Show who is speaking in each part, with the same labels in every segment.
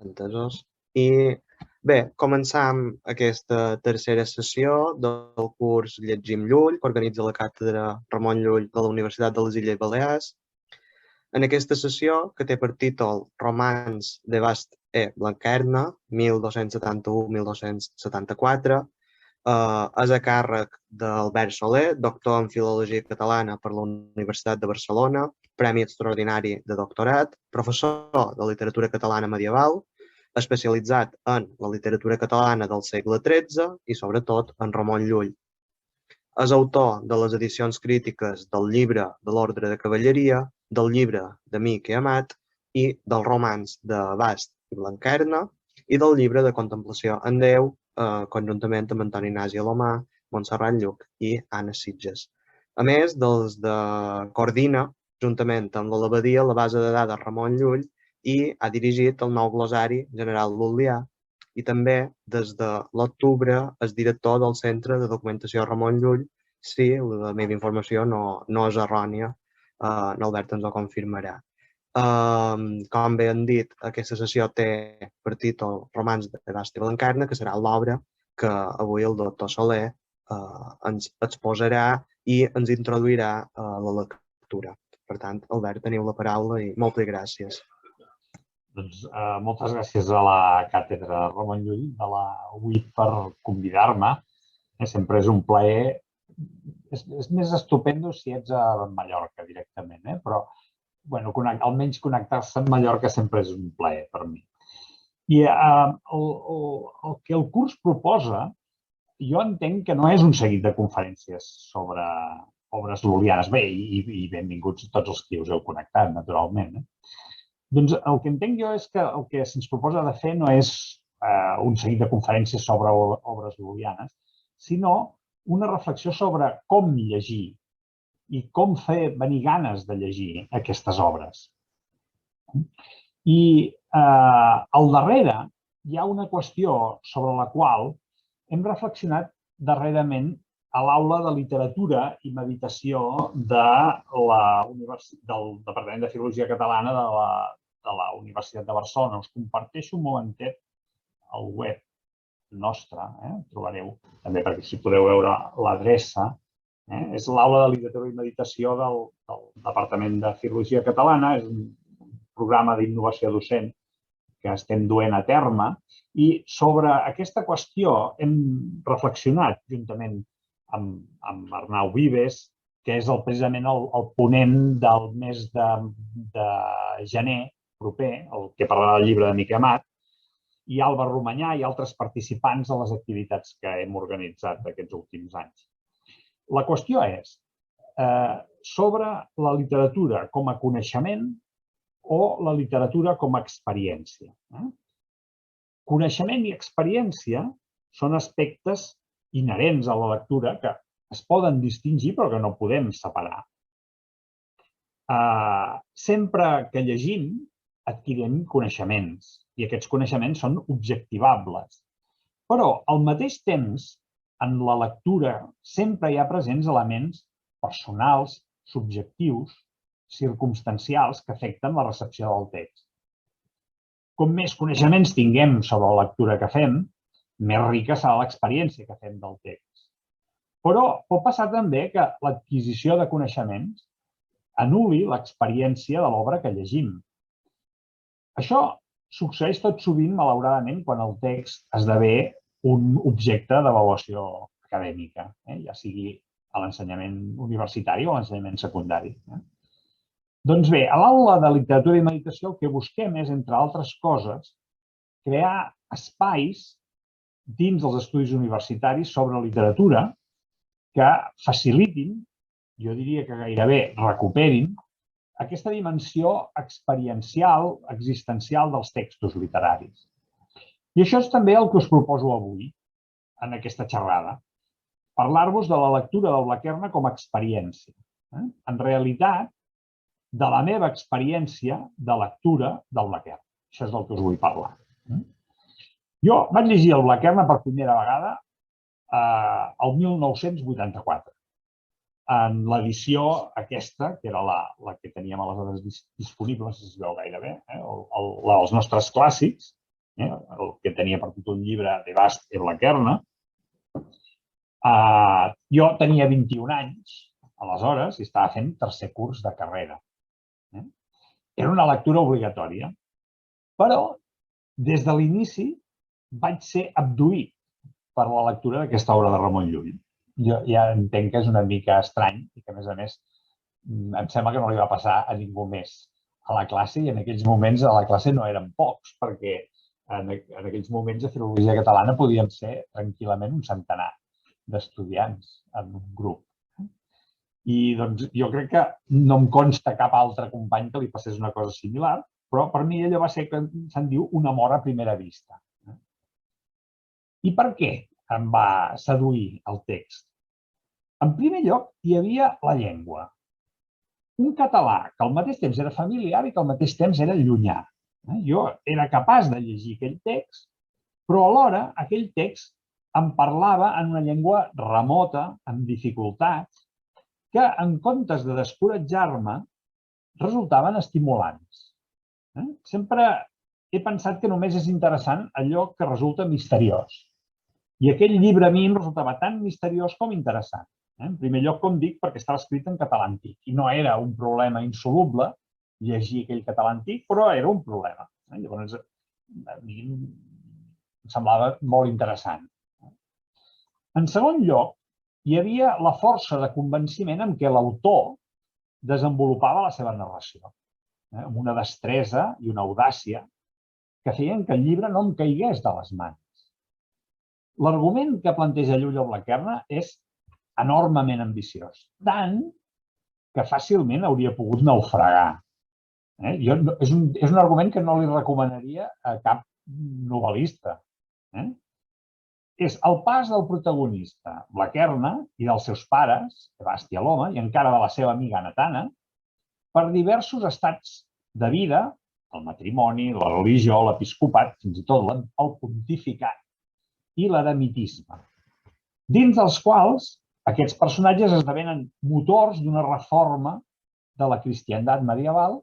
Speaker 1: Entesos. I bé, començam aquesta tercera sessió del curs Llegim Llull, que organitza la càtedra Ramon Llull de la Universitat de les Illes Balears. En aquesta sessió, que té per títol Romans de Bast e Blanquerna, 1271-1274, és a càrrec d'Albert Soler, doctor en Filologia Catalana per la Universitat de Barcelona, Premi Extraordinari de Doctorat, professor de Literatura Catalana Medieval, especialitzat en la literatura catalana del segle XIII i, sobretot, en Ramon Llull. És autor de les edicions crítiques del llibre de l'Ordre de Cavalleria, del llibre d'Amic i Amat i del romanç de Bast i Blanquerna i del llibre de Contemplació en Déu, conjuntament amb Antoni Ignasi Alomà, Montserrat Lluch i Anna Sitges. A més, coordina, juntament amb l'Abadia, la base de dades Ramon Llull i ha dirigit el nou glosari general lul·lià i també, des de l'octubre, és director del Centre de Documentació Ramon Llull. Si la meva informació no és errònia, n'Albert ens ho confirmarà. Com bé han dit, aquesta sessió té per títol Romans de Bast i Blanquerna, que serà l'obra que avui el doctor Soler ens exposarà i ens introduirà a la lectura. Per tant, Albert, teniu la paraula i moltes gràcies.
Speaker 2: Doncs moltes gràcies a la càtedra Ramon Llull de la UIT per convidar-me. Sempre és un plaer. És més estupendo si ets a Mallorca directament, però almenys connectar-se amb Mallorca sempre és un plaer per mi. I el que el curs proposa, jo entenc que no és un seguit de conferències sobre obres lul·lianes. Bé, i benvinguts tots els que us heu connectat, naturalment. Doncs el que entenc jo és que el que se'ns proposa de fer no és un seguit de conferències sobre obres lul·lianes, sinó una reflexió sobre com llegir i com fer venir ganes de llegir aquestes obres. I al darrere hi ha una qüestió sobre la qual hem reflexionat darrerament a l'aula de literatura i meditació del Departament de Filologia Catalana de la Universitat de Barcelona. Us comparteixo un momentet al web nostre, trobareu també perquè si podeu veure l'adreça. És l'aula de literatura i meditació del Departament de Filologia Catalana, és un programa d'innovació docent que estem duent a terme i sobre aquesta qüestió hem reflexionat juntament amb Arnau Vives, que és precisament el ponent del mes de gener proper, el que parlarà del llibre d'Amic i Amat, i Àlvar Romanyà i altres participants a les activitats que hem organitzat aquests últims anys. La qüestió és sobre la literatura com a coneixement o la literatura com a experiència. Coneixement i experiència són aspectes inherents a la lectura que es poden distingir però que no podem separar. Sempre que llegim adquirim coneixements i aquests coneixements són objectivables. Però al mateix temps, en la lectura sempre hi ha presents elements personals, subjectius, circumstancials que afecten la recepció del text. Com més coneixements tinguem sobre la lectura que fem, més rica serà l'experiència que fem del text. Però pot passar també que l'adquisició de coneixements anul·li l'experiència de l'obra que llegim. Això succeeix tot sovint, malauradament, quan el text esdevé un objecte d'avaluació acadèmica, ja sigui a l'ensenyament universitari o a l'ensenyament secundari. Doncs bé, a l'aula de literatura i meditació el que busquem és, entre altres coses, crear espais dins dels estudis universitaris sobre literatura que facilitin, jo diria que gairebé recuperin, aquesta dimensió experiencial, existencial dels textos literaris. I això és també el que us proposo avui, en aquesta xerrada. Parlar-vos de la lectura del Blanquerna com a experiència. En realitat, de la meva experiència de lectura del Blanquerna. Això és del que us vull parlar. Jo vaig llegir el Blanquerna per primera vegada el 1984. en l'edició aquesta, que era la que teníem aleshores disponible, si es veu gairebé, els nostres clàssics, el que tenia per títol llibre de Bast i Blaquerna. Jo tenia 21 anys, aleshores, i estava fent tercer curs de carrera. Era una lectura obligatòria, però des de l'inici vaig ser abduït per la lectura d'aquesta obra de Ramon Llull. Jo ja entenc que és una mica estrany i que, a més, em sembla que no li va passar a ningú més a la classe, i en aquells moments a la classe no eren pocs, perquè en aquells moments de filologia catalana podien ser tranquil·lament un centenar d'estudiants en un grup. I doncs jo crec que no em consta cap altre company que li passés una cosa similar, però per mi allò va ser, que se'n diu, un amor a primera vista. I per què em va seduir el text? En primer lloc, hi havia la llengua. Un català que al mateix temps era familiar i que al mateix temps era llunyà. Jo era capaç de llegir aquell text, però alhora aquell text em parlava en una llengua remota, amb dificultats, que en comptes de descoratjar-me, resultaven estimulants. Sempre he pensat que només és interessant allò que resulta misteriós. I aquell llibre a mi em resultava tan misteriós com interessant. En primer lloc, com dic, perquè estava escrit en català antic i no era un problema insoluble llegir aquell català antic, però era un problema. Llavors, a mi em semblava molt interessant. En segon lloc, hi havia la força de convenciment amb què l'autor desenvolupava la seva narració, amb una destresa i una audàcia que feien que el llibre no em caigués de les mans. L'argument que planteja Llull o Blaquerna és enormement ambiciós, tant que fàcilment hauria pogut naufragar. És un argument que no li recomanaria a cap novel·lista. És el pas del protagonista, Blaquerna, i dels seus pares, Bast i Aloma, i encara de la seva amiga Natana, per diversos estats de vida, el matrimoni, la religió, l'episcopat, fins i tot el pontificat i l'eremitisme, dins dels quals aquests personatges esdevenen motors d'una reforma de la cristiandat medieval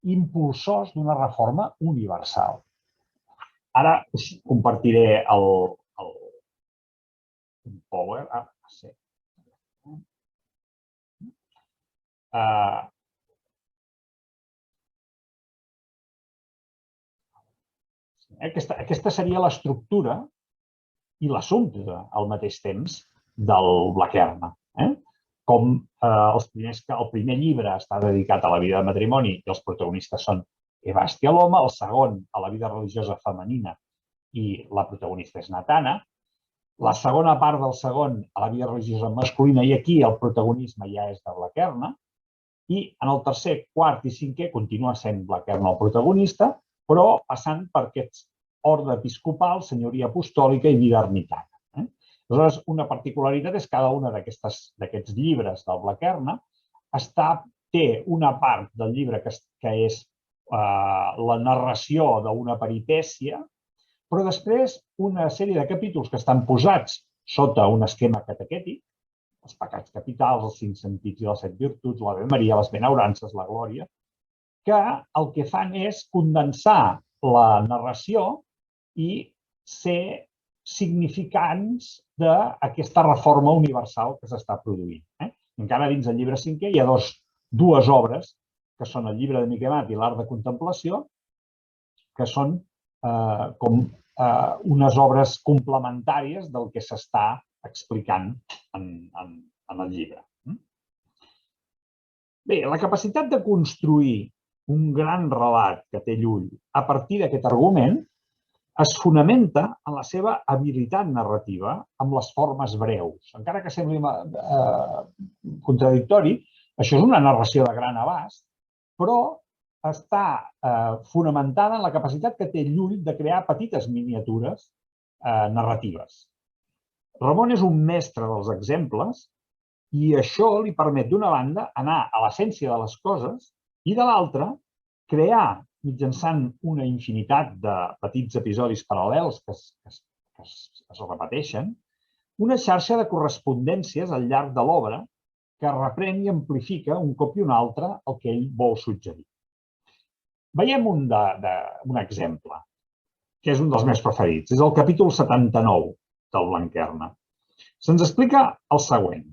Speaker 2: i impulsors d'una reforma universal. Ara us compartiré el power. Aquesta seria l'estructura i l'assumpte al mateix temps del Blaquerna. Com el primer llibre està dedicat a la vida de matrimoni i els protagonistes són Bast i Aloma, el segon a la vida religiosa femenina i la protagonista és Natana, la segona part del segon a la vida religiosa masculina i aquí el protagonisme ja és de Blaquerna, i en el tercer, quart i cinquè continua sent Blaquerna el protagonista, però passant per aquest ordre episcopal, senyoria apostòlica i vida ermitana. Aleshores, una particularitat és que cada un d'aquests llibres del Blaquerna té una part del llibre que és la narració d'una peripècia, però després una sèrie de capítols que estan posats sota un esquema catequètic, els pecats capitals, els 5 sentits i les 7 virtuts, l'Ave Maria, les benaurances, la glòria, que el que fan és condensar la narració i ser significants d'aquesta reforma universal que s'està produint. Encara dins del llibre cinquè hi ha dues obres, que són el llibre de Miquel Amat i l'Art de Contemplació, que són com unes obres complementàries del que s'està explicant en el llibre. Bé, la capacitat de construir un gran relat que té Llull a partir d'aquest argument es fonamenta en la seva habilitat narrativa amb les formes breus. Encara que sembli contradictori, això és una narració de gran abast, però està fonamentada en la capacitat que té Llull de crear petites miniatures narratives. Ramon és un mestre dels exemples i això li permet, d'una banda, anar a l'essència de les coses i, de l'altra, crear, mitjançant una infinitat de petits episodis paral·lels que es repeteixen, una xarxa de correspondències al llarg de l'obra que reprèn i amplifica un cop i un altre el que ell vol suggerir. Veiem un exemple, que és un dels meus preferits. És el capítol 79 del Blanquerna. Se'ns explica el següent,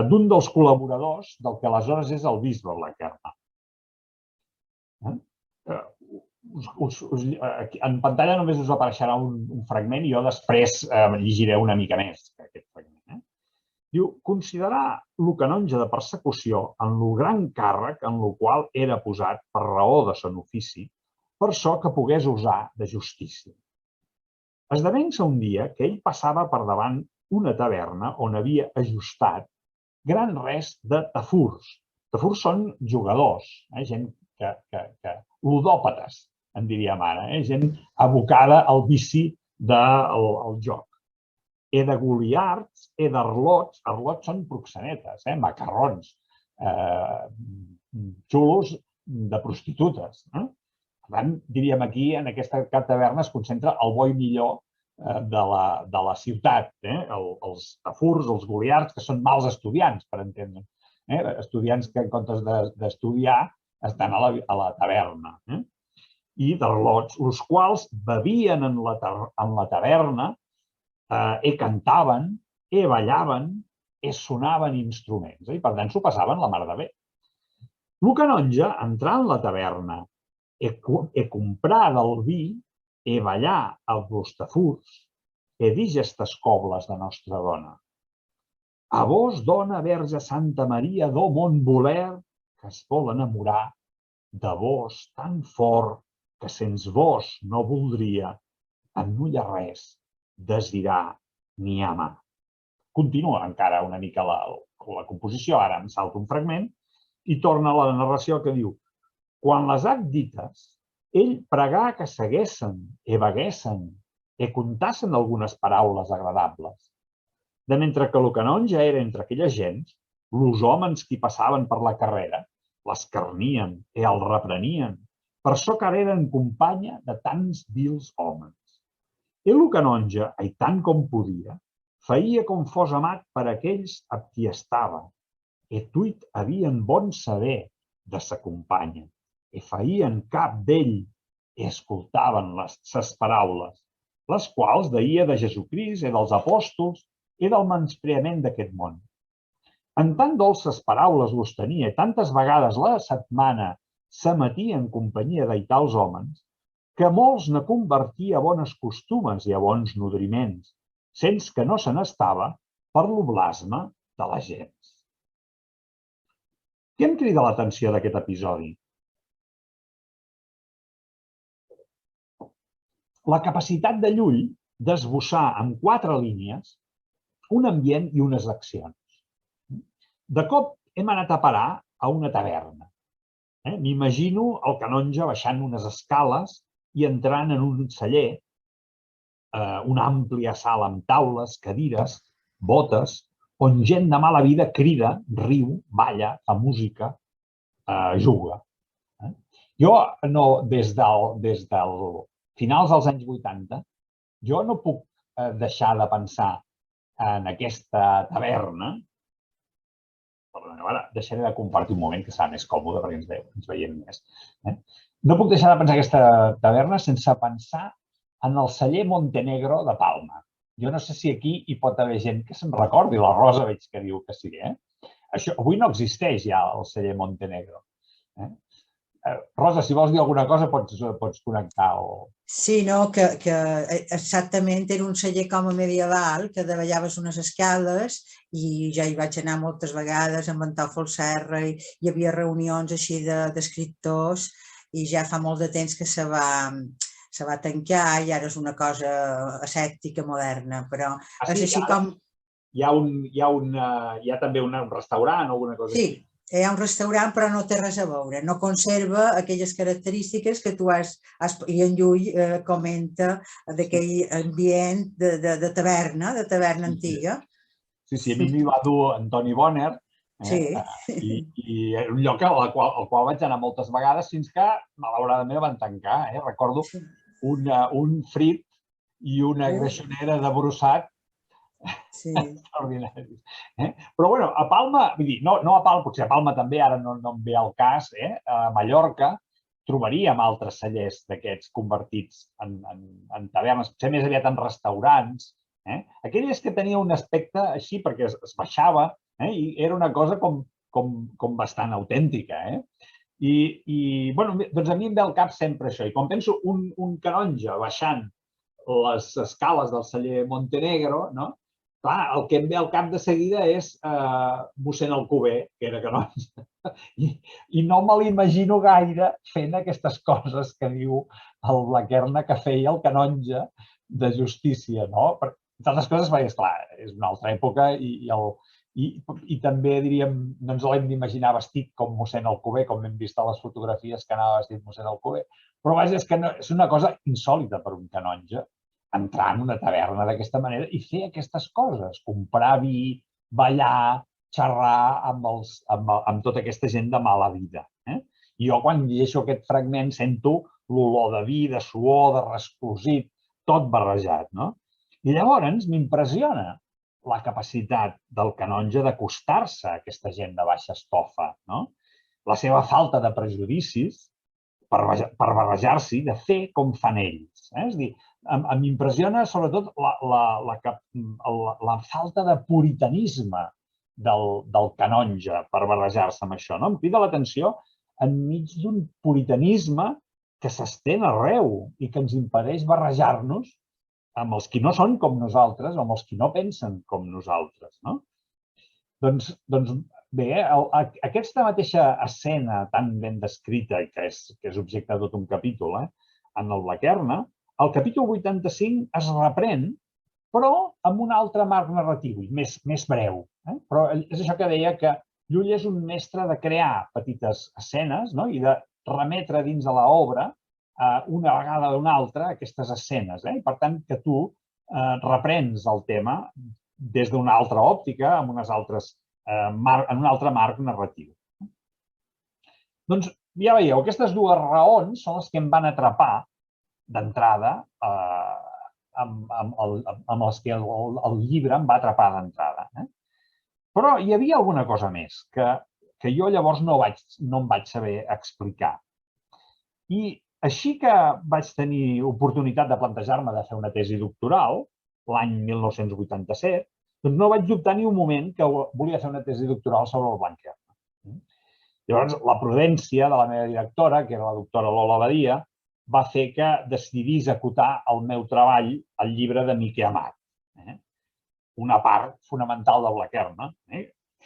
Speaker 2: d'un dels col·laboradors del que aleshores és el bisbe Blanquerna. En pantalla només us apareixerà un fragment i jo després llegiré una mica més aquest fragment. Diu, considerar lo canonge de persecució en lo gran càrrec en lo qual era posat per raó de son ofici, per ço que pogués usar de justícia. Esdevença un dia que ell passava per davant una taverna on havia ajustat gran rest de tafurs. Tafurs són jugadors, gent ludòpates, en diríem ara, gent abocada al vici del joc. He de goliards, he d'arlots, arlots són proxenetes, macarrons, xulos de prostitutes. Per tant, diríem aquí, en aquesta taverna es concentra el bo i millor de la ciutat. Els tafurs, els goliards, que són mals estudiants, per entendre. Estudiants que en comptes d'estudiar estan a la taverna. I d'arlots, els quals bevien en la taverna, cantaven, ballaven, sonaven instruments. I per tant s'ho passaven la mar de bé. El canonge, entrar en la taverna, comprar del vi, ballar els tafurs, digestes cobles de nostra dona. A vos, dona Verge Santa Maria, do mon voler, que es vol enamorar de vos tan fort que sens vos no voldria, en no hi ha res, desirar ni amar. Continua encara una mica la composició, ara em salta un fragment, i torna a la narració que diu: quan les hac dites, ell pregà que seguessen, vaguessen, contassen algunes paraules agradables. De mentre que el canonge era entre aquella gent, los homes qui passaven per la carrera l'escarnien, el reprenien, per ço que eren companya de tants vils homes. El canonge, tant com podia, feia com fos amat per aquells amb qui estava, tuit havien bon saber de sa companya, feien cap d'ell, escoltaven ses paraules, les quals deia de Jesucrist, dels apòstols, del menyspreament d'aquest món. En tan dolces paraules los tenia, tantes vegades la setmana s'emetia en companyia d'aitals homes, que molts ne convertia a bones costumes i a bons nodriments, sens que no se n'estava per l'oblasme de la gent. Què em crida l'atenció d'aquest episodi? La capacitat de Llull d'esbossar en 4 línies un ambient i unes accions. De cop hem anat a parar a una taverna. M'imagino el canonge baixant unes escales i entrant en un celler, una àmplia sala amb taules, cadires, botes, on gent de mala vida crida, riu, balla, fa música, juga. Jo, des dels finals dels anys 80, jo no puc deixar de pensar en aquesta taverna. Perdoneu, ara deixaré de compartir un moment que serà més còmode perquè ens veiem més. No puc deixar de pensar en aquesta taverna sense pensar en el celler Montenegro de Palma. Jo no sé si aquí hi pot haver gent que se'n recordi, la Rosa veig que diu que sí. Avui no existeix ja el celler Montenegro. Rosa, si vols dir alguna cosa pots connectar.
Speaker 3: Sí, no, que exactament era un celler com a medieval, que davallaves unes escales i ja hi vaig anar moltes vegades amb en Tòfol Serra i hi havia reunions així d'escriptors i ja fa molt de temps que se va tancar i ara és una cosa ascèptica moderna, però és així com...
Speaker 2: Hi ha també un restaurant o alguna cosa així?
Speaker 3: Sí. Hi ha un restaurant però no té res a veure, no conserva aquelles característiques que tu i en Llull comenta d'aquell ambient de taverna antiga.
Speaker 2: Sí, a mi m'hi va dur Antoni Bonner i era un lloc al qual vaig anar moltes vegades fins que malauradament van tancar. Recordo un frit i una greixonera de brossat extraordinaris. Però, bueno, a Palma, vull dir, no a Palma, potser a Palma també, ara no em ve al cas, a Mallorca trobaríem altres cellers d'aquests convertits en tavernes, potser més aviat en restaurants. Aquelles que tenia un aspecte així, perquè es baixava, i era una cosa com bastant autèntica. I, bueno, doncs a mi em ve al cap sempre això. I quan penso un canonge baixant les escales del celler Montenegro, no? Clar, el que em ve al cap de seguida és mossèn Alcover, que era canonge. I no me l'imagino gaire fent aquestes coses que diu el Blaquerna que feia el canonge de justícia, no? Per altres coses, perquè, esclar, és una altra època i també, diríem, no ens l'hem d'imaginar vestit com mossèn Alcover, com hem vist a les fotografies que anava vestit mossèn Alcover, però vaja, és una cosa insòlita per un canonge entrar en una taverna d'aquesta manera i fer aquestes coses, comprar vi, ballar, xerrar amb tota aquesta gent de mala vida. I jo, quan llegeixo aquest fragment, sento l'olor de vi, de suor, de resclosit, tot barrejat. I llavors m'impressiona la capacitat del canonge d'acostar-se a aquesta gent de baixa estofa, la seva falta de prejudicis per barrejar-s'hi, de fer com fan ells. És a dir, m'impressiona sobretot la falta de puritanisme del canonge per barrejar-se amb això. Em crida l'atenció enmig d'un puritanisme que s'estén arreu i que ens impedeix barrejar-nos amb els qui no són com nosaltres o amb els qui no pensen com nosaltres. Doncs bé, aquesta mateixa escena tan ben descrita i que és objecte de tot un capítol en el Blaquerna, el capítol 85 es reprèn, però amb un altre marc narratiu, més breu. Però és això que deia que Llull és un mestre de crear petites escenes i de remetre dins de l'obra una vegada o una altra aquestes escenes. I per tant que tu reprens el tema des d'una altra òptica, en un altre marc narratiu. Doncs ja veieu, aquestes dues raons són les que em van atrapar d'entrada, amb les que el llibre em va atrapar d'entrada. Però hi havia alguna cosa més que jo llavors no em vaig saber explicar. I així que vaig tenir oportunitat de plantejar-me de fer una tesi doctoral, l'any 1987, doncs no vaig dubtar ni un moment que volia fer una tesi doctoral sobre el Blaquerna. Llavors, la prudència de la meva directora, que era la doctora Lola Badia, va fer que decidís acotar el meu treball al llibre de Miquel Amat, una part fonamental del Blaquerna.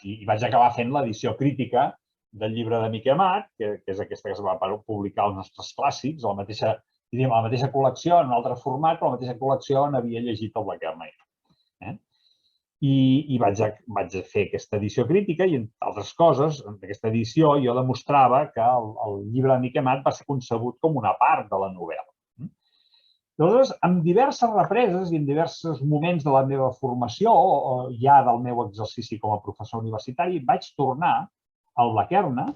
Speaker 2: I vaig acabar fent l'edició crítica del llibre de Miquel Amat, que és aquesta que es va publicar als nostres clàssics, la mateixa col·lecció, en un altre format, però la mateixa col·lecció on havia llegit el Blaquerna. I vaig fer aquesta edició crítica i, entre altres coses, en aquesta edició jo demostrava que el llibre de Miquel Amat va ser concebut com una part de la novel·la. Llavors, amb diverses represes i en diversos moments de la meva formació, o ja del meu exercici com a professor universitari, vaig tornar al Blaquerna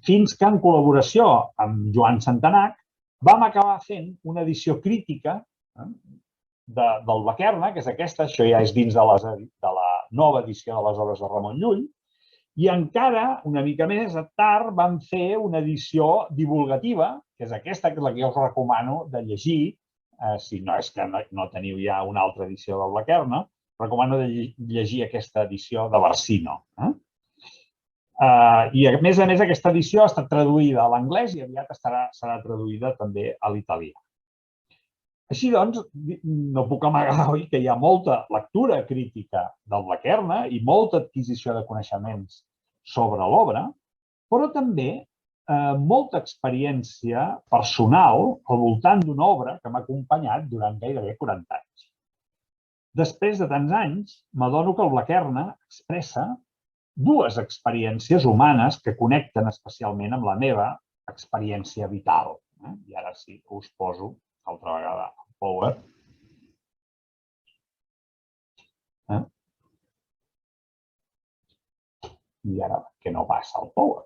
Speaker 2: fins que, en col·laboració amb Joan Santanac, vam acabar fent una edició crítica del Blaquerna, que és aquesta, això ja és dins de la nova edició de les obres de Ramon Llull, i encara, una mica més tard, vam fer una edició divulgativa, que és aquesta, que és la que jo us recomano de llegir, si no és que no teniu ja una altra edició del Blaquerna, recomano de llegir aquesta edició de Barsino. I, a més, aquesta edició ha estat traduïda a l'anglès i aviat serà traduïda també a l'italià. Així doncs, no puc amagar, oi, que hi ha molta lectura crítica del Blaquerna i molta adquisició de coneixements sobre l'obra, però també molta experiència personal al voltant d'una obra que m'ha acompanyat durant gairebé 40 anys. Després de tants anys, m'adono que el Blaquerna expressa dues experiències humanes que connecten especialment amb la meva experiència vital. I ara sí que us poso altra vegada el Power. I ara que no passa el Power.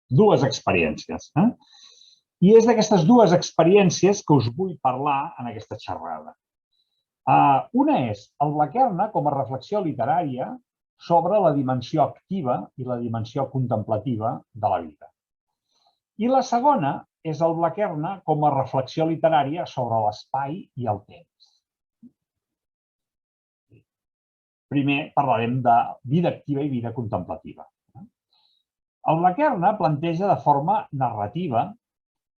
Speaker 2: Dues experiències. I és d'aquestes dues experiències que us vull parlar en aquesta xerrada. Una és el Blaquerna com a reflexió literària sobre la dimensió activa i la dimensió contemplativa de la vida. I la segona és el Blaquerna com a reflexió literària sobre l'espai i el temps. Primer parlarem de vida activa i vida contemplativa. El Blaquerna planteja de forma narrativa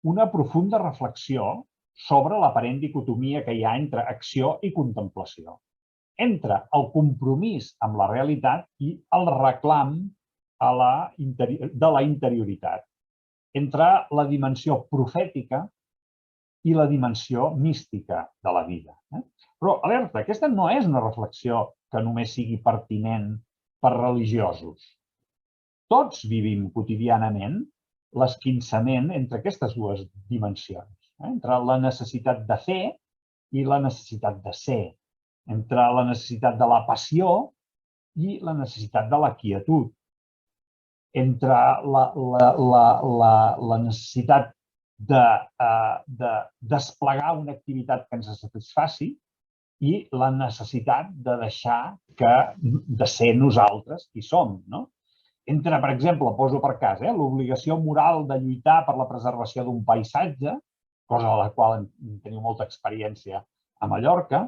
Speaker 2: una profunda reflexió sobre l'aparent dicotomia que hi ha entre acció i contemplació, entre el compromís amb la realitat i el reclam de la interioritat, entre la dimensió profètica i la dimensió mística de la vida. Però, alerta, aquesta no és una reflexió que només sigui pertinent per religiosos. Tots vivim quotidianament l'esquinçament entre aquestes dues dimensions, entre la necessitat de fer i la necessitat de ser, entre la necessitat de la passió i la necessitat de la quietud, entre la necessitat de desplegar una activitat que ens satisfaci i la necessitat de deixar de ser nosaltres qui som, no? Entre, per exemple, poso per cas, l'obligació moral de lluitar per la preservació d'un paisatge, cosa a la qual teniu molta experiència a Mallorca,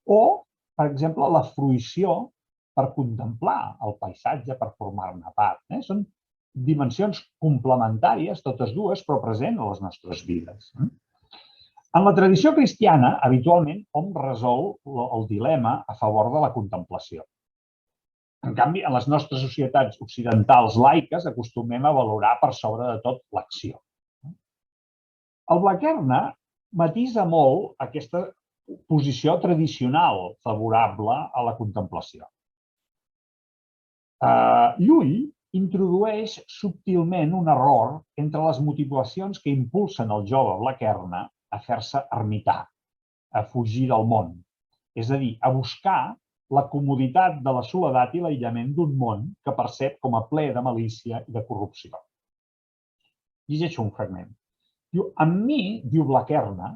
Speaker 2: o, per exemple, la fruïció per contemplar el paisatge, per formar-ne part. Són dimensions complementàries, totes dues, però presents a les nostres vides. En la tradició cristiana, habitualment, hom resol el dilema a favor de la contemplació. En canvi, en les nostres societats occidentals laiques acostumem a valorar per sobre de tot l'acció. El Blaquerna matisa molt aquesta posició tradicional favorable a la contemplació. Llull introdueix subtilment un error entre les motivacions que impulsen el jove Blaquerna a fer-se ermità, a fugir del món, és a dir, a buscar la comoditat de la soledat i l'aïllament d'un món que percep com a ple de malícia i de corrupció. Llegeixo un fragment. Diu, amb mi, diu Blaquerna,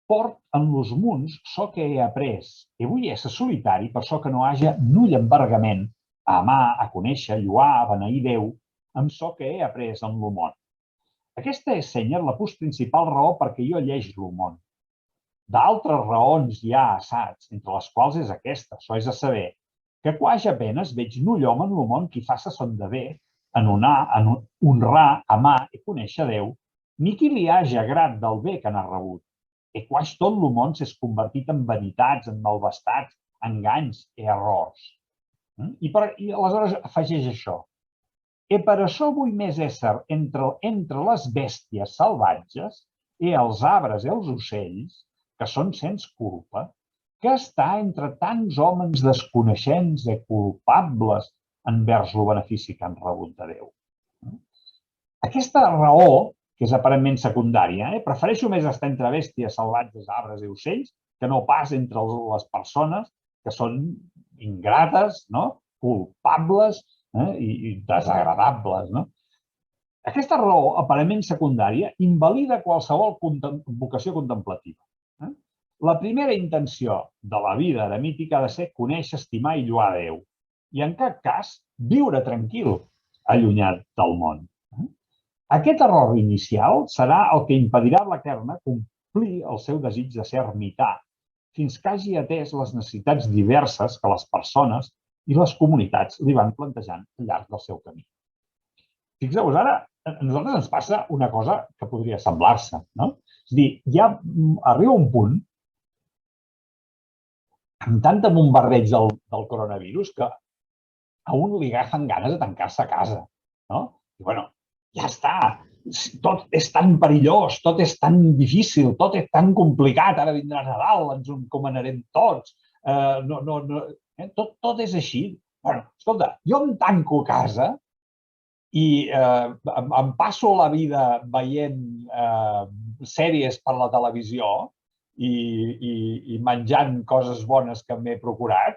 Speaker 2: port en los munds çò que he après, e vull ésser solitari per çò que no haja null embargament a amar, a conèixer, lloar, a beneir Déu, amb çò que he après en lo món. Aquesta és, senyor, la principal raó perquè jo lleig lo món. D'altres raons hi ha assats, entre les quals és aquesta, això és a saber, que quasi apenes veig null home en lo món qui faça son deber, en honrar, amar i conèixer Déu, ni qui li haja grat del bé que n'ha rebut. E quasi tot lo món s'és convertit en vanitats, en malvestats, enganys i errors. I aleshores afegeix això. E per això vull més ésser entre les bèsties salvatges i els arbres i els ocells, que són sens culpa, que està entre tants homes desconeixents i culpables envers el benefici que han rebut de Déu. Aquesta raó, que és aparentment secundària, prefereixo més estar entre bèsties, salvatges, arbres i ocells, que no pas entre les persones que són ingrates, culpables i desagradables. Aquesta raó, aparentment secundària, invalida qualsevol vocació contemplativa. La primera intenció de la vida eremítica ha de ser conèixer, estimar i lloar Déu. I en cap cas, viure tranquil, allunyat del món. Aquest error inicial serà el que impedirà a Blaquerna complir el seu desig de ser ermità, fins que hagi atès les necessitats diverses que les persones i les comunitats li van plantejant al llarg del seu camí. Fixeu-vos, ara a nosaltres ens passa una cosa que podria semblar-se. És a dir, ja arriba un punt amb tant bombardeig del coronavirus que a un li agafen ganes de tancar-se a casa. I bueno, ja està, tot és tan perillós, tot és tan difícil, tot és tan complicat, ara vindrà Nadal, ens ho encomanarem tots, tot és així. Bueno, escolta, jo em tanco a casa i em passo la vida veient sèries per la televisió i menjant coses bones que m'he procurat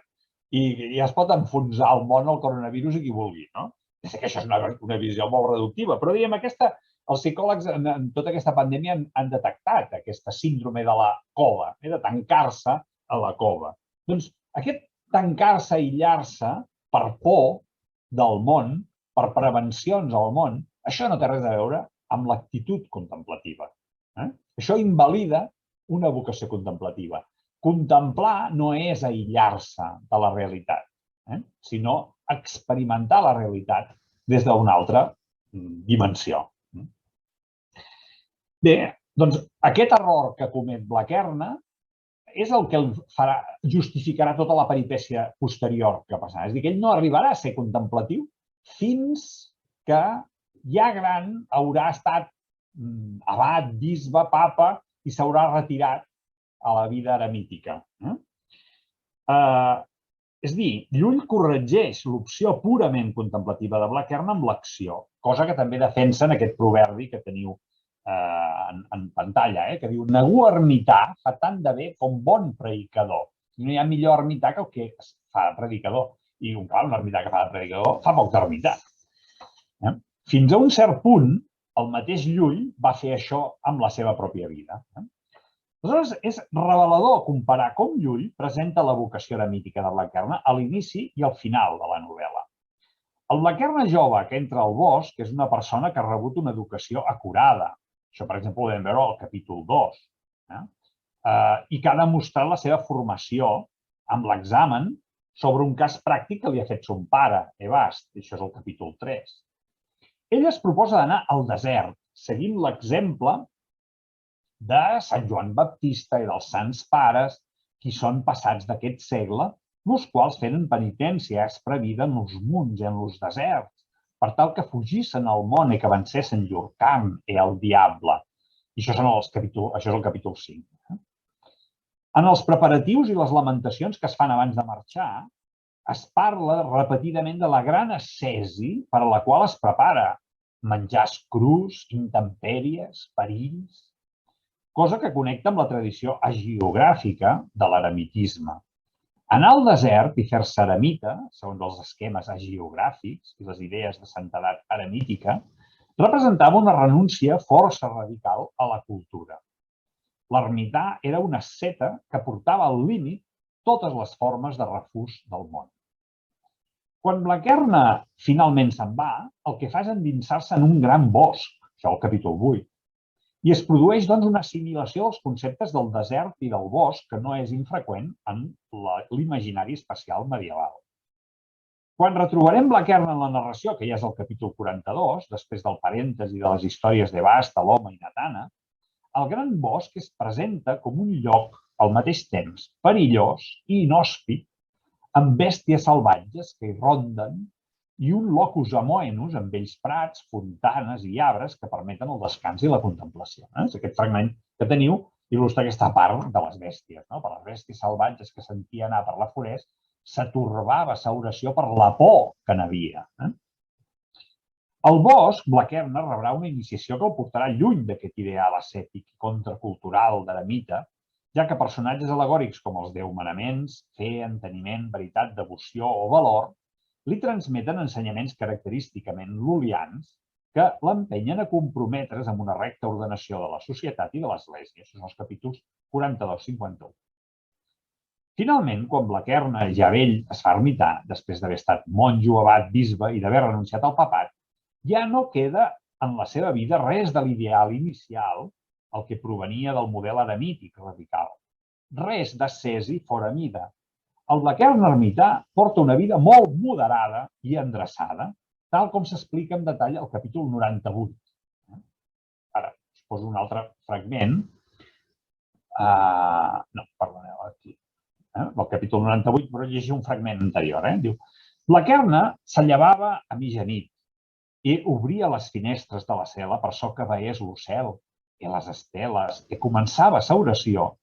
Speaker 2: i ja es pot enfonsar el món el coronavirus i qui vulgui, no? Ja sé que això és una visió molt reductiva, però diguem, els psicòlegs en tota aquesta pandèmia han detectat aquesta síndrome de la cova, de tancar-se a la cova. Doncs aquest tancar-se, aïllar-se per por del món, per prevencions al món, això no té res a veure amb l'actitud contemplativa. Això invalida una vocació contemplativa. Contemplar no és aïllar-se de la realitat, sinó experimentar la realitat des d'una altra dimensió. Bé, doncs aquest error que comet Blaquerna és el que el justificarà tota la peripècia posterior que passarà. És a dir, que ell no arribarà a ser contemplatiu fins que ja gran haurà estat abat, bisbe, papa i s'haurà retirat a la vida eremítica. És a dir, Llull corregeix l'opció purament contemplativa de Blaquerna amb l'acció, cosa que també defensa en aquest proverbi que teniu en pantalla, que diu «Negu ermità fa tant de bé com bon predicador». No hi ha millor ermità que el que fa de predicador. I, clar, un ermità que fa de predicador fa poc d'ermità. Fins a un cert punt, el mateix Llull va fer això amb la seva pròpia vida. Aleshores, és revelador comparar com Llull presenta la vocació eremítica de Blaquerna a l'inici i al final de la novel·la. El Blaquerna jove que entra al bosc és una persona que ha rebut una educació acurada. Això, per exemple, ho podem veure al capítol 2. I que ha demostrat la seva formació amb l'examen sobre un cas pràctic que li ha fet son pare, Evast. Això és el capítol 3. Ell es proposa d'anar al desert, seguint l'exemple de Sant Joan Baptista i dels Sants Pares, qui són passats d'aquest segle, els quals feren penitència aspra vida en els munts i en els deserts, per tal que fugissen al món i que vencessen llur carn i el diable. I això és el capítol 5. En els preparatius i les lamentacions que es fan abans de marxar, es parla repetidament de la gran ascesi per a la qual es prepara. Menjars crus, intempèries, perills, cosa que connecta amb la tradició hagiogràfica de l'eremitisme. Anar al desert i fer-se eremita, segons els esquemes hagiogràfics i les idees de santedat eremítica, representava una renúncia força radical a la cultura. L'ermità era una asceta que portava al límit totes les formes de refús del món. Quan Blaquerna finalment se'n va, el que fa és endinsar-se en un gran bosc, això al capítol 8, i es produeix doncs una assimilació dels conceptes del desert i del bosc que no és infreqüent en l'imaginari espacial medieval. Quan retrobarem Blaquerna en la narració, que ja és el capítol 42, després del parèntesi de les històries d'Evast, l'home i Natana, el gran bosc es presenta com un lloc al mateix temps perillós i inhòspit, amb bèsties salvatges que hi ronden i un locus amoenus amb bells prats, fontanes i arbres que permeten el descans i la contemplació. Aquest fragment que teniu il·lustra aquesta part de les bèsties. Per les bèsties salvatges que sentia anar per la forest, s'atorbava sa oració per la por que n'havia. Al bosc, Blaquerna rebrà una iniciació que el portarà lluny d'aquest ideal ascètic i contracultural d'eremita, ja que personatges al·legòrics com els 10 manaments, fe, enteniment, veritat, devoció o valor, li transmeten ensenyaments característicament lulians que l'empenyen a comprometre's amb una recta ordenació de la societat i de l'Església. Això són els capítols 42-51. Finalment, quan Blaquerna, ja vell, es fa ermità, després d'haver estat monjo, abat, bisbe i d'haver renunciat al papat, ja no queda en la seva vida res de l'ideal inicial, el que provenia del model eremític radical. Res d'ascesi fora mida. El Blaquerna ermità porta una vida molt moderada i endreçada, tal com s'explica en detall al capítol 98. Ara, us poso un altre fragment. No, perdoneu, aquí. El capítol 98, però llegir un fragment anterior. Diu, Blaquerna s'allevava a mitjanit i obria les finestres de la cel·la per so que veiés l'ocel i les esteles i començava sa oració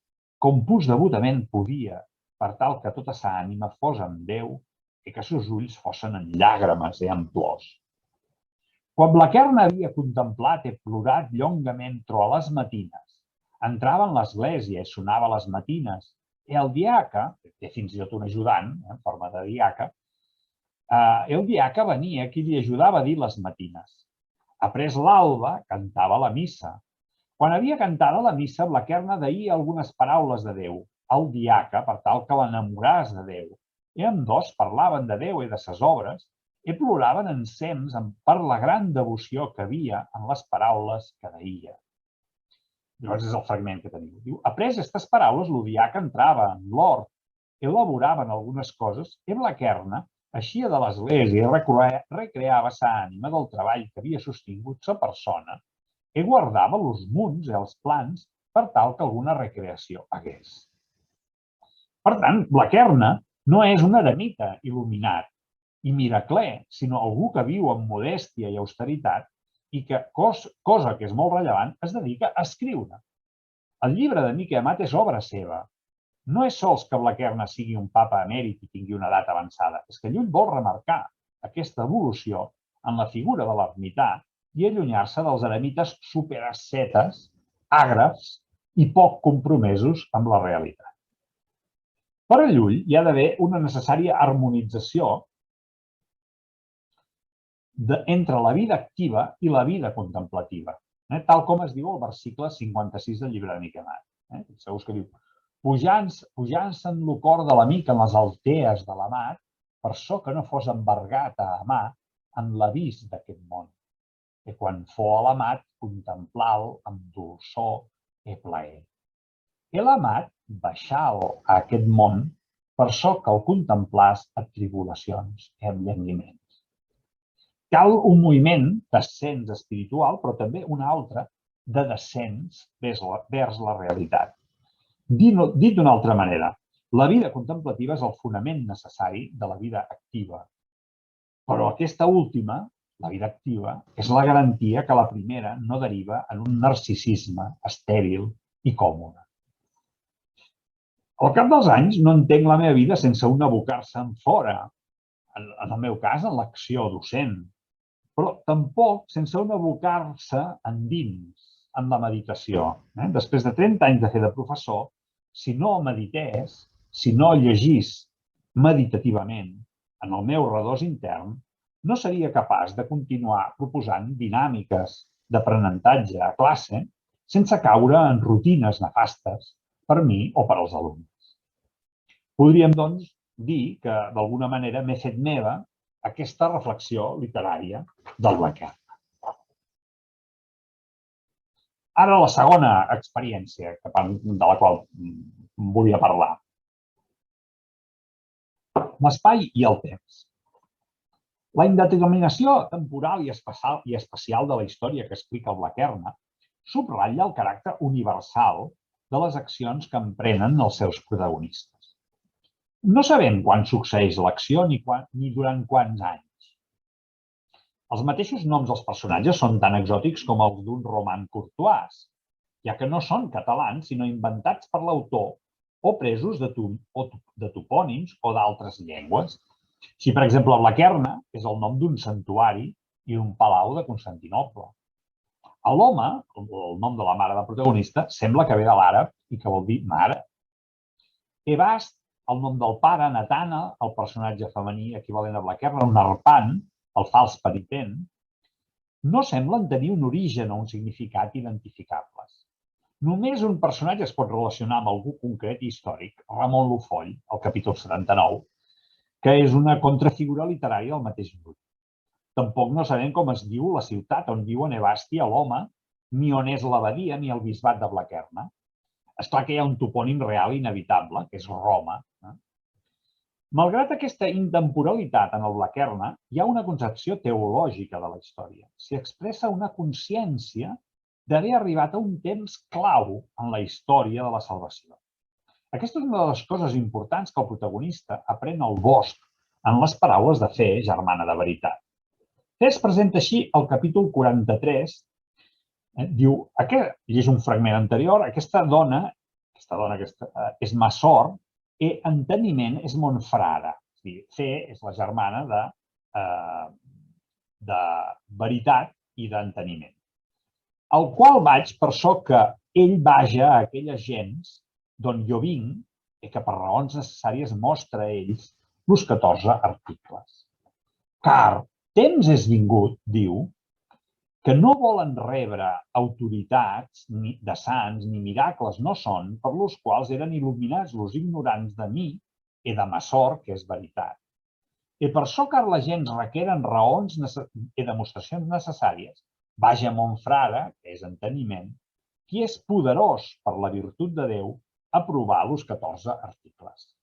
Speaker 2: com pus devotament podia, per tal que tota sa ànima fos amb Déu i que sos ulls fossin en llàgrimes i en plors. Quan Blaquerna havia contemplat i plorat llongament tro a les matines, entrava en l'església i sonava les matines, i el diaca, té fins i tot un ajudant, en forma de diaca, el diaca venia qui li ajudava a dir les matines. Après l'alba, cantava la missa. Quan havia cantada la missa, Blaquerna deia algunes paraules de Déu, al diaca per tal que l'enamoràs de Déu. I ambdós parlaven de Déu i de ses obres i ploraven ensems per la gran devoció que havia en les paraules que deia. Llavors és el fragment que teniu. Diu, après aquestes paraules, el diaca entrava en l'hort, elaboraven algunes coses, i Blaquerna eixia de l'església i recreava sa ànima del treball que havia sostingut sa persona i guardava els munts i els plans per tal que alguna recreació hagués. Per tant, Blaquerna no és un eremita il·luminat i miracler, sinó algú que viu amb modèstia i austeritat i que, cosa que és molt rellevant, es dedica a escriure. El llibre de Miquel Amat és obra seva. No és sols que Blaquerna sigui un papa emèrit i tingui una edat avançada, és que Llull vol remarcar aquesta evolució en la figura de l'ermità i allunyar-se dels eremites superascetes, àgrafs i poc compromesos amb la realitat. Per a Llull hi ha d'haver una necessària harmonització entre la vida activa i la vida contemplativa, tal com es diu al versicle 56 del llibre de Miquel Amat. Segons que diu, pujant-se'n lo cor de l'amic en les altees de l'amat, per so que no fos embargat a amar en l'avís d'aquest món. I quan fos a l'amat, contemplar-lo amb dolçor i plaer. I l'amat baixar a aquest món per so que el contemplàs a tribulacions i enllenguiments. Cal un moviment d'ascens espiritual, però també un altre de descens vers la realitat. Dit d'una altra manera, la vida contemplativa és el fonament necessari de la vida activa. Però aquesta última, la vida activa, és la garantia que la primera no deriva en un narcisisme estèril i còmode. Al cap dels anys no entenc la meva vida sense un abocar-se en fora, en el meu cas en l'acció docent, però tampoc sense un abocar-se endins, en la meditació. Després de 30 anys de fer de professor, si no medités, si no llegís meditativament en el meu redós intern, no seria capaç de continuar proposant dinàmiques d'aprenentatge a classe sense caure en rutines nefastes per mi o per als alumnes. Podríem, doncs, dir que, d'alguna manera, m'he fet meva aquesta reflexió literària del Blaquerna. Ara la segona experiència de la qual volia parlar. L'espai i el temps. La indeterminació temporal i espacial de la història que explica el Blaquerna subratlla el caràcter universal de les accions que emprenen els seus protagonistes. No sabem quan succeeix l'acció ni durant quants anys. Els mateixos noms dels personatges són tan exòtics com els d'un roman courtois, ja que no són catalans, sinó inventats per l'autor o presos de topònims o d'altres llengües. Si, per exemple, Blaquerna és el nom d'un santuari i d'un palau de Constantinoble. L'home, el nom de la mare del protagonista, sembla que ve de l'àrab i que vol dir mare. Ebast, el nom del pare, Natana, el personatge femení equivalent a Blaquerna, un arpant, el fals penitent, no semblen tenir un origen o un significat identificables. Només un personatge es pot relacionar amb algú concret i històric, Ramon Lufoll, al capítol 79, que és una contrafigura literària del mateix Llull. Tampoc no sabem com es diu la ciutat on viuen Ebasti, l'home, ni on és l'abadia ni el bisbat de Blaquerna. És clar que hi ha un topònim real inevitable, que és Roma. Malgrat aquesta intemporalitat en el Blaquerna, hi ha una concepció teològica de la història. S'hi expressa una consciència d'haver arribat a un temps clau en la història de la salvació. Aquesta és una de les coses importants que el protagonista aprèn al bosc en les paraules de fe germana de veritat. Es presenta així al capítol 43, diu, llegeix un fragment anterior, aquesta dona és Massor i enteniment és Montfrara. Fe és la germana de veritat i d'enteniment. Al qual vaig per so que ell vaja a aquelles gens d'on jo vinc i que per raons necessàries mostra a ells els 14 articles. Car temps és vingut, diu, que no volen rebre autoritats de sants ni miracles no són, per los quals eren il·luminats los ignorants de mi e de maçor, que és veritat. E per çò car la gens requeren raons e demostracions necessàries, vaja mon frare, que és enteniment, qui és poderós per la virtut de Déu, aprovar los 14 articles.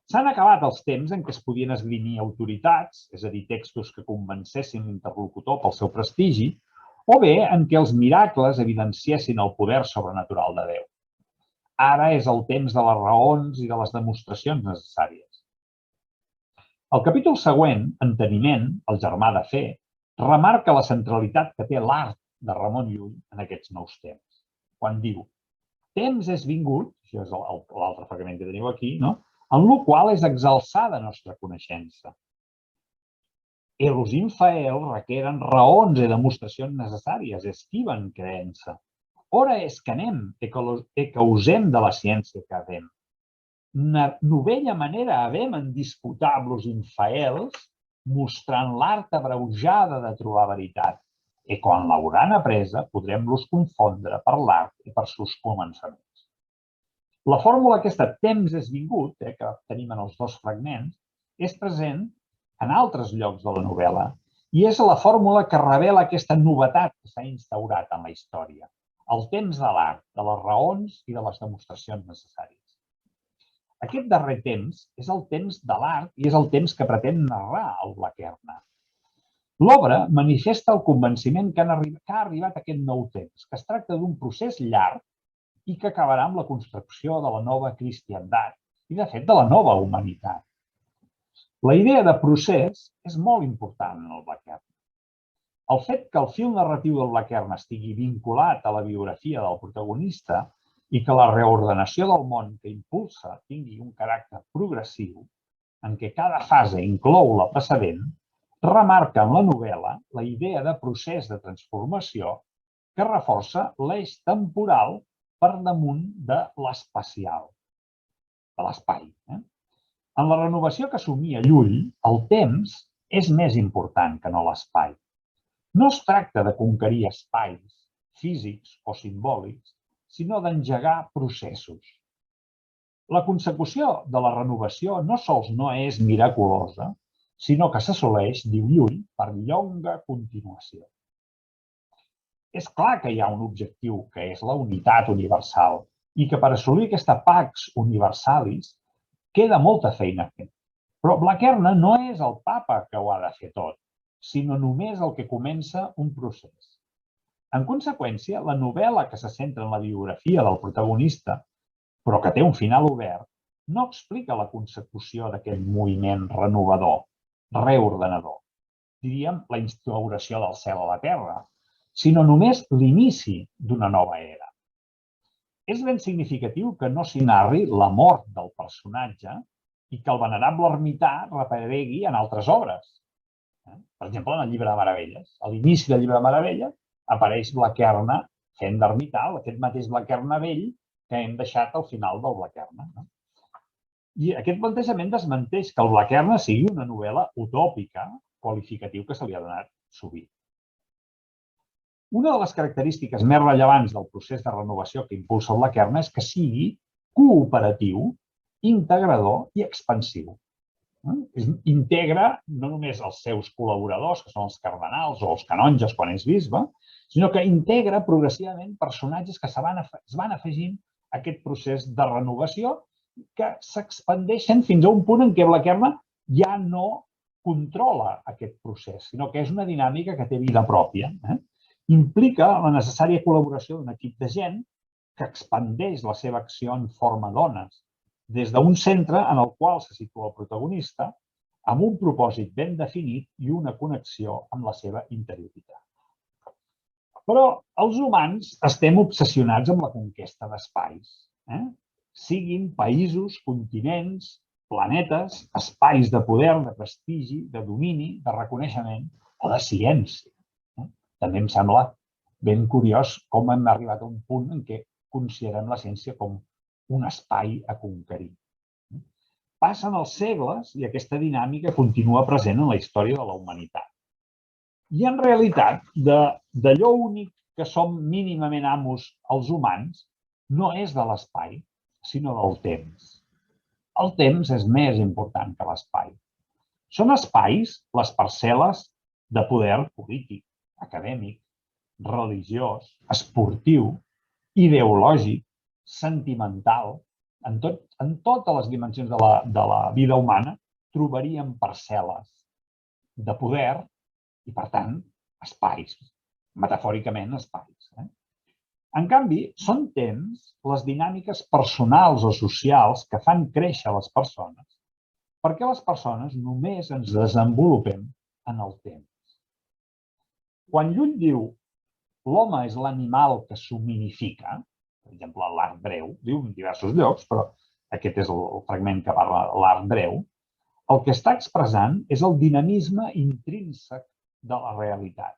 Speaker 2: S'han acabat els temps en què es podien esgrimir autoritats, és a dir, textos que convencessin l'interlocutor pel seu prestigi, o bé en què els miracles evidenciessin el poder sobrenatural de Déu. Ara és el temps de les raons i de les demostracions necessàries. El capítol següent, Enteniment, el germà de Fe, remarca la centralitat que té l'art de Ramon Llull en aquests nous temps. Quan diu, temps és vingut, això és l'altre fragment que teniu aquí, no? En el qual és exalçada nostra coneixença. E los infaels requeren raons e demostracions necessàries, esquiven creença. Ora és que anem, e que usem de la ciència que havem. Novella manera havem en disputar amb los infaels, mostrant l'art abreujada de trobar veritat. E quan l'hauran apresa, podrem los confondre per l'art i per sus començaments. La fórmula aquesta temps és vingut, que tenim en els dos fragments, és present en altres llocs de la novel·la i és la fórmula que revela aquesta novetat que s'ha instaurat en la història, el temps de l'art, de les raons i de les demostracions necessàries. Aquest darrer temps és el temps de l'art i és el temps que pretén narrar el Blaquerna. L'obra manifesta el convenciment que ha arribat aquest nou temps, que es tracta d'un procés llarg i que acabarà amb la construcció de la nova cristiandat i, de fet, de la nova humanitat. La idea de procés és molt important en el Blaquerna. El fet que el fil narratiu del Blaquerna estigui vinculat a la biografia del protagonista i que la reordenació del món que impulsa tingui un caràcter progressiu, en què cada fase inclou la precedent, remarca en la novel·la la idea de procés de transformació que reforça l'eix temporal per damunt de l'espacial, de l'espai. En la renovació que assumia Llull, el temps és més important que no l'espai. No es tracta de conquerir espais físics o simbòlics, sinó d'engegar processos. La consecució de la renovació no sols no és miraculosa, sinó que s'assoleix, diu Llull, per llonga continuació. És clar que hi ha un objectiu, que és la unitat universal, i que per assolir aquesta pax universalis queda molta feina a fer. Però Blaquerna no és el papa que ho ha de fer tot, sinó només el que comença un procés. En conseqüència, la novel·la que se centra en la biografia del protagonista, però que té un final obert, no explica la consecució d'aquest moviment renovador, reordenador. Diríem la instauració del cel a la terra, sinó només l'inici d'una nova era. És ben significatiu que no s'hi narri la mort del personatge i que el venerable ermità reaparegui en altres obres. Per exemple, en el Llibre de Meravelles. A l'inici del Llibre de Meravelles apareix Blaquerna fent d'ermità, aquest mateix Blaquerna vell que hem deixat al final del Blaquerna. I aquest plantejament desmenteix que el Blaquerna sigui una novel·la utòpica, qualificatiu que se li ha donat sovint. Una de les característiques més rellevants del procés de renovació que impulsa el Blaquerna és que sigui cooperatiu, integrador i expansiu. Integra no només els seus col·laboradors, que són els cardenals o els canonges quan és bisbe, sinó que integra progressivament personatges que es van afegint a aquest procés de renovació que s'expandeixen fins a un punt en què Blaquerna ja no controla aquest procés, sinó que és una dinàmica que té vida pròpia. Implica la necessària col·laboració d'un equip de gent que expandeix la seva acció en forma d'ones, des d'un centre en el qual se situa el protagonista, amb un propòsit ben definit i una connexió amb la seva interioritat. Però els humans estem obsessionats amb la conquesta d'espais. Siguin països, continents, planetes, espais de poder, de prestigi, de domini, de reconeixement o de ciència. També em sembla ben curiós com hem arribat a un punt en què considerem la ciència com un espai a conquerir. Passen els segles i aquesta dinàmica continua present en la història de la humanitat. I en realitat, d'allò únic que som mínimament amos els humans, no és de l'espai, sinó del temps. El temps és més important que l'espai. Són espais les parcel·les de poder polític, acadèmic, religiós, esportiu, ideològic, sentimental. En totes les dimensions de la vida humana trobaríem parcel·les de poder i, per tant, espais, metafòricament espais. En canvi, són temps les dinàmiques personals o socials que fan créixer les persones, perquè les persones només ens desenvolupem en el temps. Quan Llull diu l'home és l'animal que s'humanifica, per exemple, l'art breu, diu en diversos llocs, però aquest és el fragment que parla l'art breu, el que està expressant és el dinamisme intrínsec de la realitat.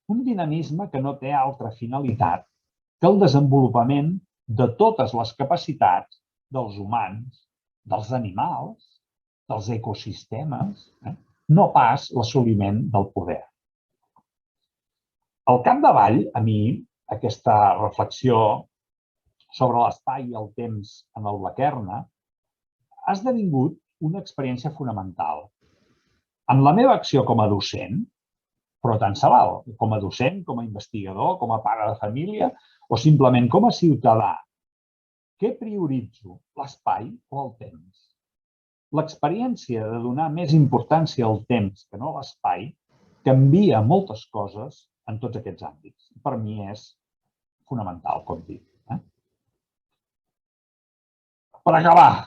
Speaker 2: Un dinamisme que no té altra finalitat que el desenvolupament de totes les capacitats dels humans, dels animals, dels ecosistemes, no pas l'assoliment del poder. Al capdavall, a mi, aquesta reflexió sobre l'espai i el temps en el Blaquerna ha esdevingut una experiència fonamental. En la meva acció com a docent, però tant se val, com a docent, com a investigador, com a pare de família o simplement com a ciutadà, què prioritzo, l'espai o el temps? L'experiència de donar més importància al temps que no a l'espai canvia moltes coses en tots aquests àmbits. Per mi és fonamental, com dic. Per acabar,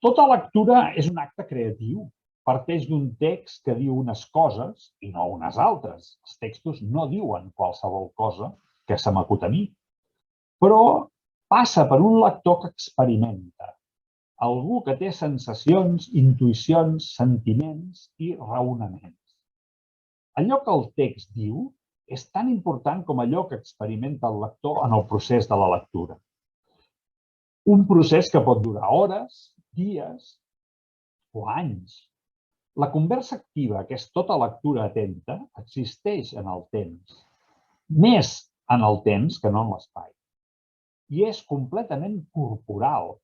Speaker 2: tota lectura és un acte creatiu. Parteix d'un text que diu unes coses i no unes altres. Els textos no diuen qualsevol cosa que se m'acut a mi, però passa per un lector que experimenta, algú que té sensacions, intuïcions, sentiments i raonaments. Allò que el text diu és tan important com allò que experimenta el lector en el procés de la lectura. Un procés que pot durar hores, dies o anys. La conversa activa, que és tota lectura atenta, existeix en el temps. Més en el temps que no en l'espai. I és completament corporal,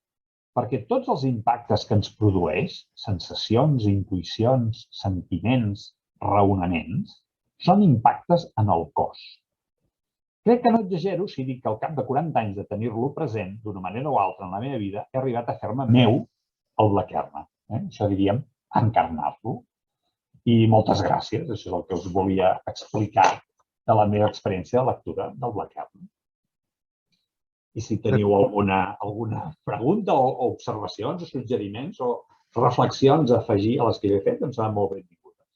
Speaker 2: perquè tots els impactes que ens produeix, sensacions, intuïcions, sentiments, raonaments, són impactes en el cos. Crec que no exagero si dic que al cap de 40 anys de tenir-lo present, d'una manera o altra en la meva vida, he arribat a fer-me meu el Blaquerna. Això diríem encarnar-lo. I moltes gràcies, això és el que us volia explicar de la meva experiència de lectura del Blaquerna. I si teniu alguna pregunta o observacions o suggeriments o reflexions a afegir a les que jo he fet, em seran molt benvingudes.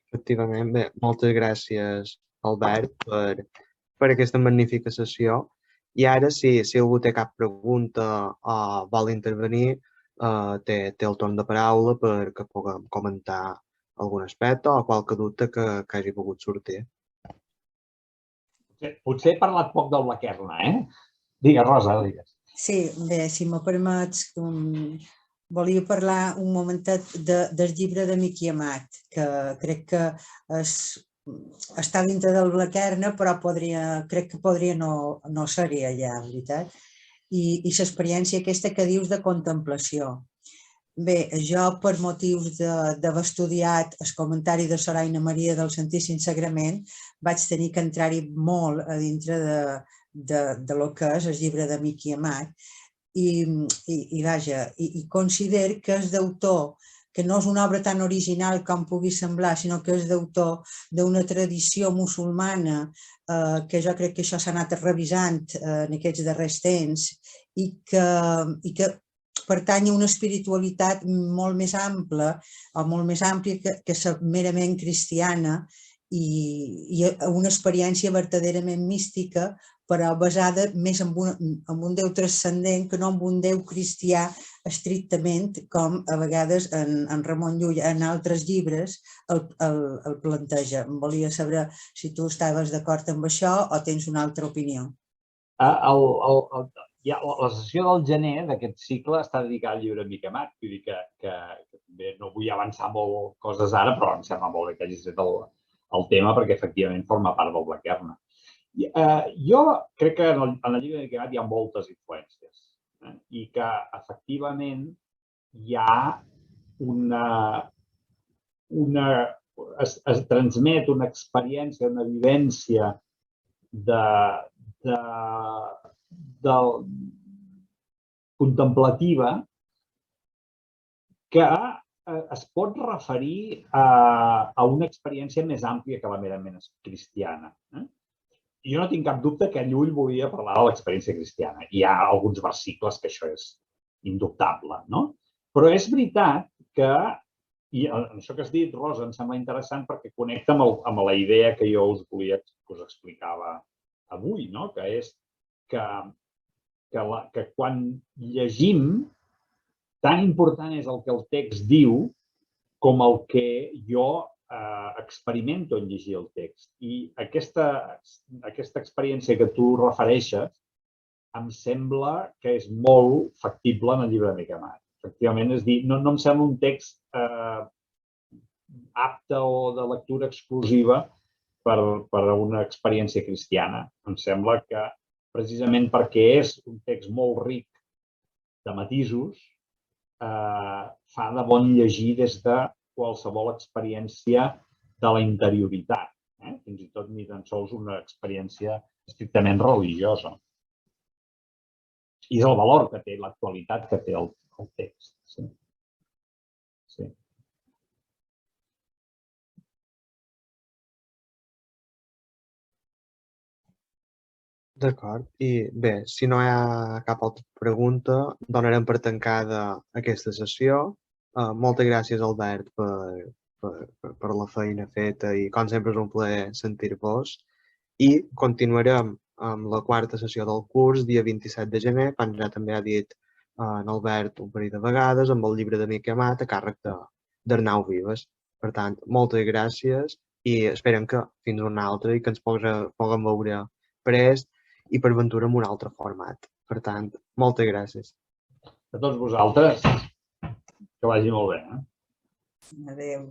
Speaker 1: Efectivament, bé, moltes gràcies, Albert, per aquesta magnífica sessió. I ara, si algú té cap pregunta o vol intervenir, té el torn de paraula perquè puguem comentar algun aspecte o qualque dubte que hagi pogut sortir.
Speaker 2: Potser he parlat poc del Blaquerna, Digues, Rosa, digues.
Speaker 3: Sí, bé, si me permets, volia parlar un momentet del llibre de Miqui Amat, que crec que està dintre del Blaquerna, però crec que podria no ser-hi allà, veritat? I l'experiència aquesta que dius de contemplació. Bé, jo per motius d'haver estudiat el comentari de Soraina Maria del Santíssim Sagrament vaig tenir que entrar-hi molt a dintre de lo que és el llibre de Miqui Amat i considero que és d'autor, que no és una obra tan original com pugui semblar, sinó que és d'autor d'una tradició musulmana que jo crec que això s'ha anat revisant en aquests darrers temps i que pertany a una espiritualitat molt més ampla o molt més àmplia que la merament cristiana i una experiència verdaderament mística, però basada més en un Déu transcendent que no en un Déu cristià estrictament, com a vegades en Ramon Llull en altres llibres el planteja. Volia saber si tu estaves d'acord amb això o tens una altra opinió.
Speaker 2: Hi La sessió del gener d'aquest cicle està dedicada al llibre Mica Mat. Vull dir que també no vull avançar molt coses ara, però em sembla molt bé que hagis fet el tema perquè efectivament forma part del Blaquerna. Jo crec que en el llibre de Mica Mat hi ha moltes influències i que efectivament hi ha es transmet una experiència, una vivència contemplativa que es pot referir a una experiència més àmplia que la merament cristiana. Jo no tinc cap dubte que Llull volia parlar de l'experiència cristiana. Hi ha alguns versicles que això és indubtable, no? Però és veritat que, i això que has dit, Rosa, em sembla interessant perquè connecta amb la idea que jo us explicava avui, que és que quan llegim, tan important és el que el text diu com el que jo experimento en llegir el text. I aquesta experiència que tu refereixes em sembla que és molt factible en el llibre de Mica Mat. Efectivament, és dir, no em sembla un text apte o de lectura exclusiva per a una experiència cristiana. Em sembla que precisament perquè és un text molt ric de matisos, fa de bon llegir des de qualsevol experiència de la interioritat, fins i tot ni tan sols una experiència estrictament religiosa. I és el valor que té, l'actualitat que té el text. Sí.
Speaker 1: D'acord. I bé, si no hi ha cap altra pregunta, donarem per tancada aquesta sessió. Moltes gràcies, Albert, per la feina feta i, com sempre, és un plaer sentir-vos. I continuarem amb la quarta sessió del curs, dia 27 de gener, com ja també ha dit en Albert un parell de vegades, amb el llibre de Mica Mat a càrrec d'Arnau Vives. Per tant, moltes gràcies i esperem que fins una altra i que ens puguem veure prest i per ventura en un altre format. Per tant, moltes gràcies.
Speaker 2: A tots vosaltres, que vagi molt bé.
Speaker 3: Adéu.